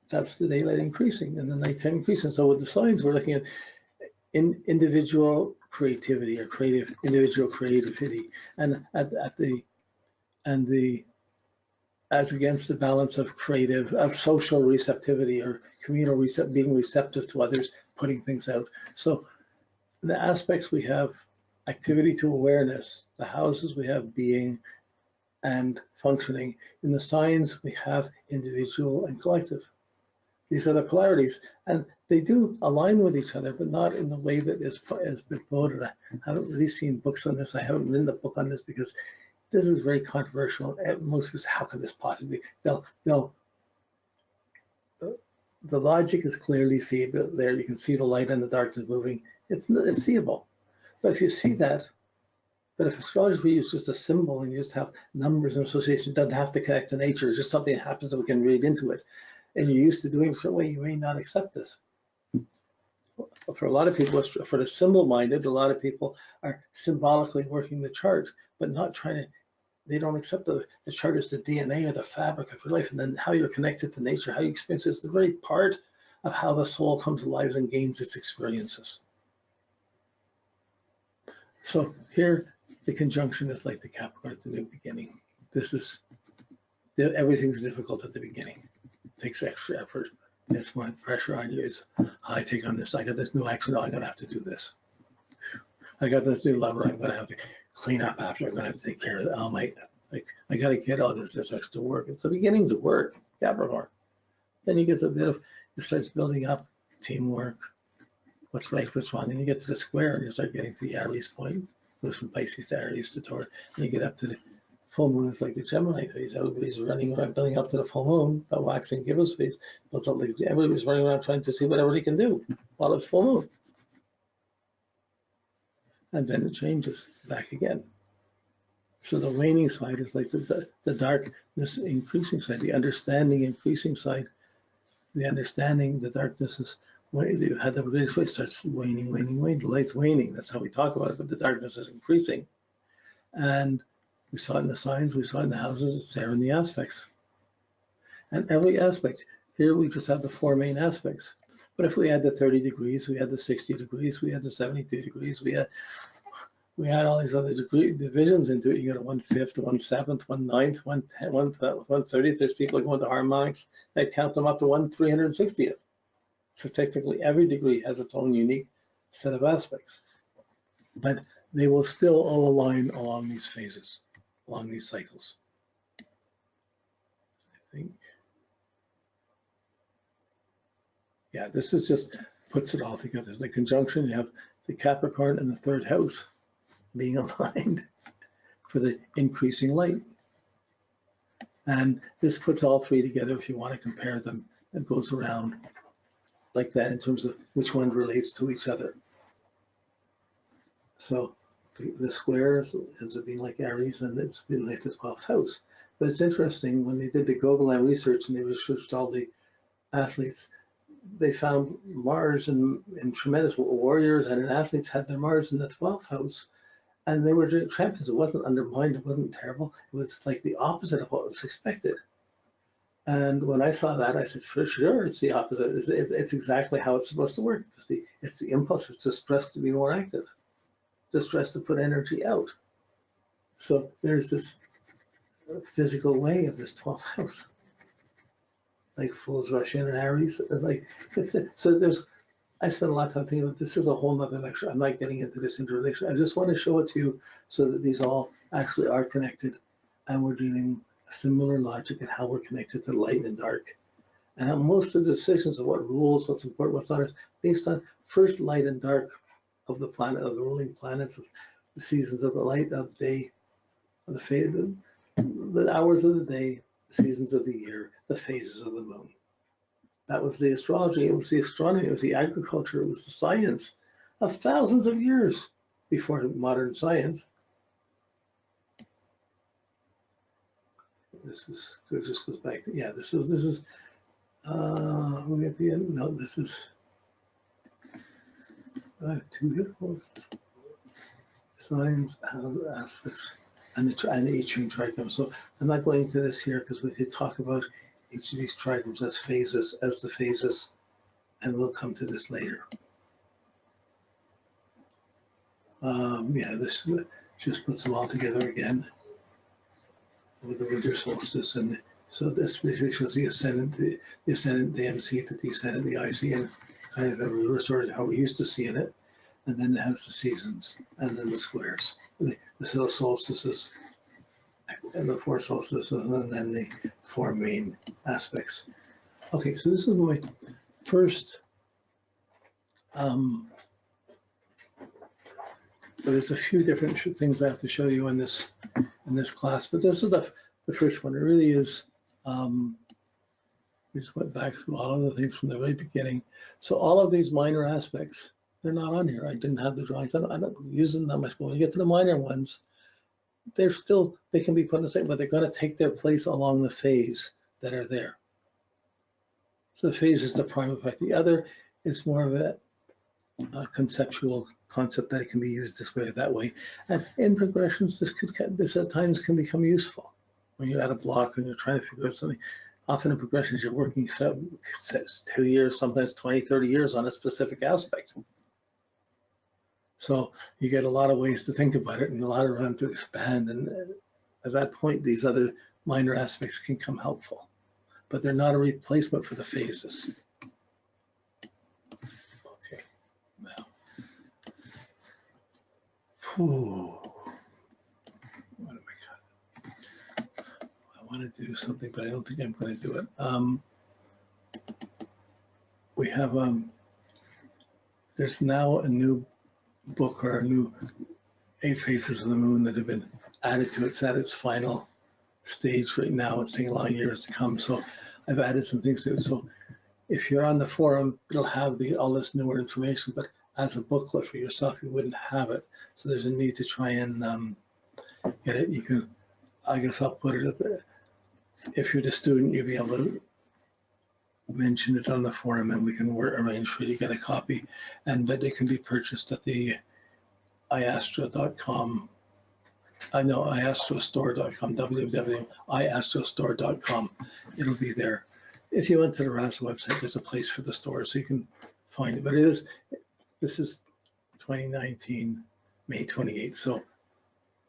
that's the daylight increasing and the nighttime increasing. So with the signs, we're looking at individual creativity or individual creativity, and as against the balance of social receptivity or communal being receptive to others, putting things out. So the aspects we have activity to awareness, the houses we have being and functioning. In the signs we have individual and collective. These are the polarities, and they do align with each other, but not in the way that has been promoted. I haven't really seen books on this. I haven't written a book on this because this is very controversial. Most people say, how can this possibly? The logic is clearly seeable there. You can see the light and the darkness moving. It's seeable. But if you see that, but if astrology is just a symbol and you just have numbers and association, it doesn't have to connect to nature. It's just something that happens and we can read into it. And you're used to doing it a certain way, you may not accept this. For a lot of people, for the symbol-minded, a lot of people are symbolically working the chart, but not trying to, they don't accept the chart as the DNA or the fabric of your life, and then how you're connected to nature, how you experience it is the very part of how the soul comes alive and gains its experiences. So here, the conjunction is like the Capricorn at the new beginning. This is, everything's difficult at the beginning. It takes extra effort. It's more pressure on you. It's, I take on this. I got this new action. Oh, I'm going to have to do this. I got this new lover. I'm going to have to clean up after. I'm going to have to take care of it. Oh, I got to get all this extra work. It's the beginnings of work, Capricorn. Then you get a bit of, it starts building up teamwork. What's right, what's wrong. And you get to the square and you start getting to the Aries point. Goes from Pisces to Aries to Taurus. And you get up to the full moon. It's like the Gemini phase. Everybody's running around building up to the full moon. The waxing gibbous phase builds up like everybody's running around trying to see whatever they can do while it's full moon. And then it changes back again. So the waning side is like the darkness increasing side, the understanding increasing side. The understanding, the darkness is when you had the greatest way, starts waning. The light's waning. That's how we talk about it, but the darkness is increasing. And we saw it in the signs, we saw it in the houses, it's there in the aspects. And every aspect, here we just have the four main aspects. But if we had the 30 degrees, we had the 60 degrees, we had the 72 degrees, we had all these other divisions into it. You got a 1/5, 1/7, 1/9, 1/10, 1/30th. There's people going to harmonics that count them up to 1/360th. So technically every degree has its own unique set of aspects. But they will still all align along these phases, along these cycles. I think. Yeah, this is just puts it all together. The conjunction, you have the Capricorn and the third house being aligned for the increasing light. And this puts all three together if you want to compare them. It goes around like that in terms of which one relates to each other. So the squares ends up being like Aries, and it's been like the 12th house. But it's interesting, when they did the Gogolin research and they researched all the athletes, they found Mars in tremendous warriors and in athletes had their Mars in the 12th house. And they were doing champions. It wasn't undermined, it wasn't terrible. It was like the opposite of what was expected. And when I saw that, I said, for sure, it's the opposite. It's exactly how it's supposed to work. It's the impulse, it's the stress to be more active, the stress to put energy out. So there's this physical way of this 12th house, like fools rush in and Aries. Like so there's. I spent a lot of time thinking about this is a whole nother lecture. I'm not getting into this interrelation. I just want to show it to you so that these all actually are connected, and we're dealing a similar logic in how we're connected to light and dark. And how most of the decisions of what rules, what's important, what's not, is based on first light and dark of the planet, of the ruling planets, of the seasons of the light, of the day, of the phase, the hours of the day, the seasons of the year, the phases of the moon. That was the astrology, it was the astronomy, it was the agriculture, it was the science of thousands of years before modern science. This is good, just goes back to, yeah, this is we at the end, no, this is, two here, signs, aspects, and the I Ching trichome. So I'm not going into this here because we could talk about each of these trigrams as phases, and we'll come to this later. Yeah, this just puts them all together again with the winter solstice, and so this basically shows the ascendant, the MC, the descendant, the IC, and kind of a reverse order how we used to see in it. And then it has the seasons, and then the squares, the solstices, and the 4 solstices, and then the 4 main aspects. Okay, so this is my first. There's a few different things I have to show you in this class, but this is the first one. It really is. We just went back through all of the things from the very beginning. So all of these minor aspects, they're not on here. I didn't have the drawings. I don't use them that much. But when you get to the minor ones, they can be put in the same, but they're going to take their place along the phase that are there. So the phase is the prime effect. The other is more of a conceptual concept that it can be used this way or that way. And in progressions, this at times can become useful. When you're at a block and you're trying to figure out something, often in progressions, you're working 2 years, sometimes 20, 30 years on a specific aspect. So you get a lot of ways to think about it and a lot of room to expand. And at that point, these other minor aspects can come helpful, but they're not a replacement for the phases. Okay, now. What am I got? I want to do something, but I don't think I'm going to do it. We have, there's now a new book or a new 8 Phases of the Moon that have been added to it. It's at its final stage right now. It's taking a lot of years to come. So I've added some things to it. So if you're on the forum, it'll have all this newer information, but as a booklet for yourself, you wouldn't have it. So there's a need to try and get it. You can, I guess I'll put it at the, if you're the student, you'll be able to mention it on the forum and we can arrange for you to get a copy, and that it can be purchased at the iastro.com. I know iastrostore.com, www.iastrostore.com. It'll be there. If you went to the RASA website, there's a place for the store so you can find it. But this is 2019, May 28th. So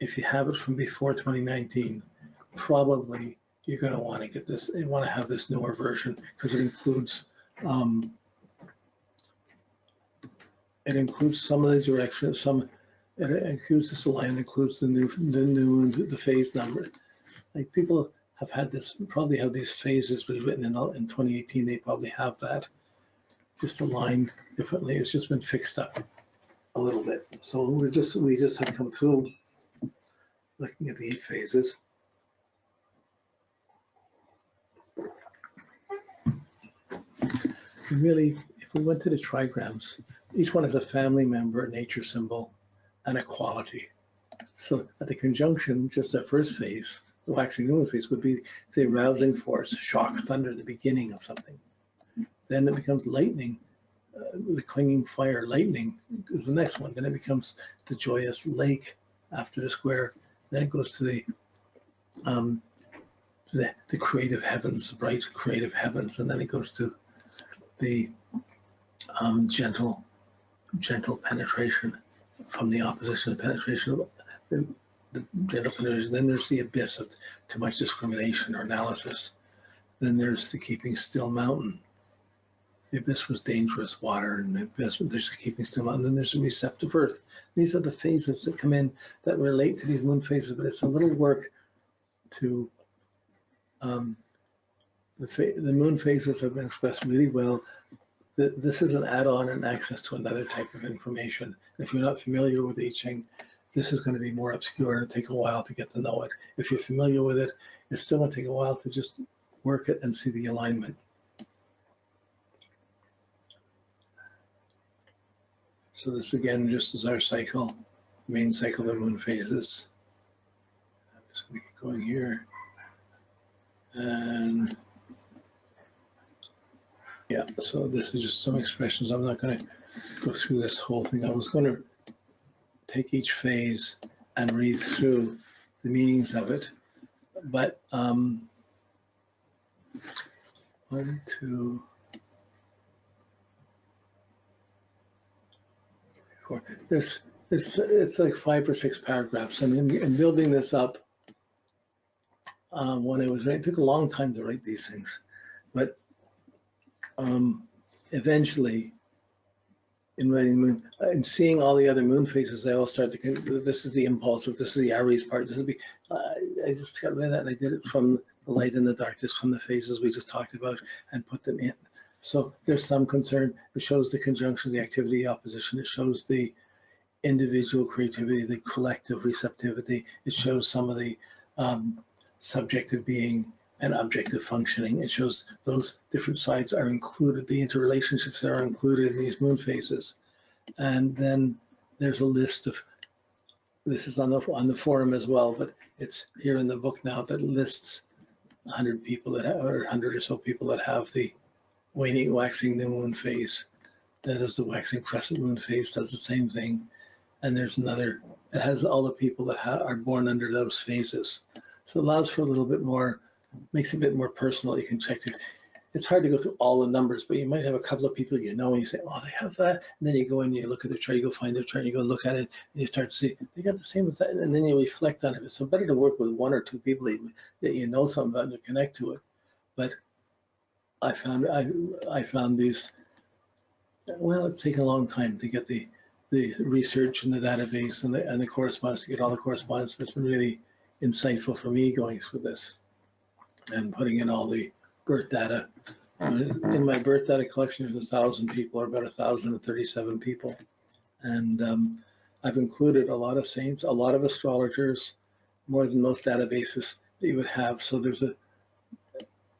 if you have it from before 2019, probably you're going to want to get this. You want to have this newer version because it includes some of the directions. It includes this line, includes the phase number. Like people have had this, probably have these phases rewritten in 2018. They probably have that, just aligned differently. It's just been fixed up a little bit. So we just have come through looking at the 8 phases. And really, if we went to the trigrams, each one is a family member, a nature symbol, and a quality. So at the conjunction, just that first phase, the waxing moon phase, would be the arousing force, shock, thunder, the beginning of something. Then it becomes lightning, the clinging fire. Lightning is the next one. Then it becomes the joyous lake after the square. Then it goes to the creative heavens, the bright creative heavens, and then it goes to the gentle penetration from the opposition of penetration of the gentle penetration. Then there's the abyss of too much discrimination or analysis. Then there's the keeping still mountain. The abyss was dangerous water, and the abyss, there's the keeping still mountain. Then there's the receptive earth. These are the phases that come in that relate to these moon phases, but it's a little work to the moon phases have been expressed really well. This is an add-on and access to another type of information. If you're not familiar with I Ching, this is going to be more obscure and take a while to get to know it. If you're familiar with it, it's still going to take a while to just work it and see the alignment. So this again just is our cycle, main cycle of the moon phases. I'm just going to keep going here. And yeah, so this is just some expressions. I'm not going to go through this whole thing. I was going to take each phase and read through the meanings of it, but 1, 2, 4. It's like 5 or 6 paragraphs. And in building this up, when I was writing, it took a long time to write these things, but eventually, in writing moon and seeing all the other moon phases, I all start to, this is the impulse, or this is the Aries part. This is I just got rid of that, and I did it from the light and the darkness, from the phases we just talked about, and put them in. So there's some concern. It shows the conjunction, the activity, opposition. It shows the individual creativity, the collective receptivity. It shows some of the subjective being and objective functioning. It shows those different sides are included, the interrelationships that are included in these moon phases. And then there's a list of, this is on the forum as well, but it's here in the book now, that lists 100 people that have, or 100 or so people that have the waning, waxing new moon phase. That is the waxing crescent moon phase, does the same thing. And there's another, it has all the people that are born under those phases. So it allows for a little bit more, makes it a bit more personal. You can check it. It's hard to go through all the numbers, but you might have a couple of people you know, and you say, oh, they have that. And then you go in, you look at their chart, you go find their chart, you go look at it, and you start to see, they got the same as that. And then you reflect on it. So better to work with 1 or 2 people that you know something about and you connect to it. But I found these, well, it's taken a long time to get the research and the database and the correspondence, to get all the correspondence. It's been really insightful for me going through this and putting in all the birth data. In my birth data collection, there's 1,000 people, or about 1,037 people. And I've included a lot of saints, a lot of astrologers, more than most databases that you would have. So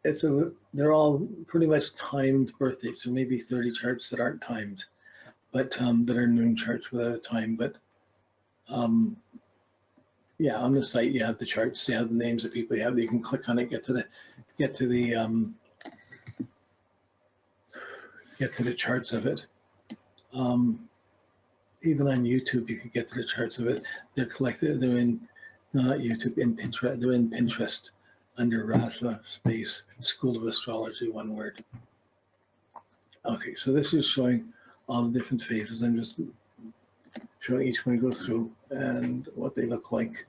they're all pretty much timed birth dates. There may be 30 charts that aren't timed, but that are noon charts without a time. But yeah, on the site you have the charts, you have the names of people, you can click on it, get to the charts of it. Even on YouTube, you can get to the charts of it. They're collected. They're in, not YouTube, in Pinterest. They're in Pinterest under RASA School of Astrology, one word. Okay, so this is showing all the different phases. I'm just showing each one goes through and what they look like.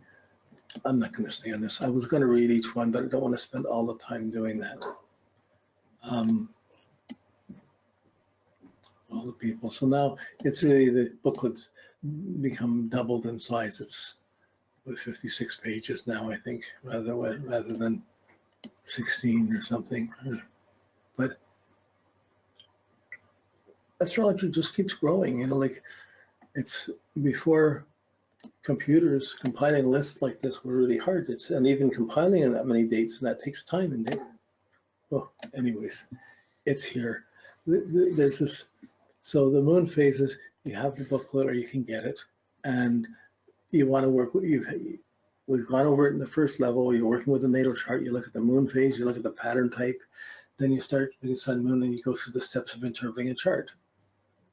I'm not going to stay on this. I was going to read each one, but I don't want to spend all the time doing that. All the people. So now it's really, the booklets become doubled in size. It's 56 pages now, I think, rather than 16 or something. But astrology just keeps growing, you know, like it's before computers, compiling lists like this were really hard. And even compiling in that many dates, and that takes time. And well, anyways, it's here. There's this. So the moon phases, you have the booklet, or you can get it, and you want to work with, we've gone over it in the first level. You're working with the natal chart. You look at the moon phase, you look at the pattern type, then you start with the sun, moon, and you go through the steps of interpreting a chart.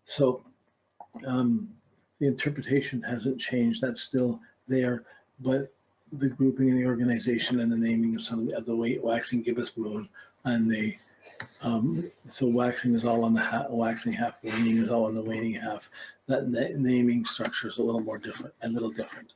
So the interpretation hasn't changed. That's still there, but the grouping and the organization and the naming of some of the waxing gibbous moon, and the so waxing is all on the waxing half, waning is all on the waning half. That naming structure is a little more different, a little different.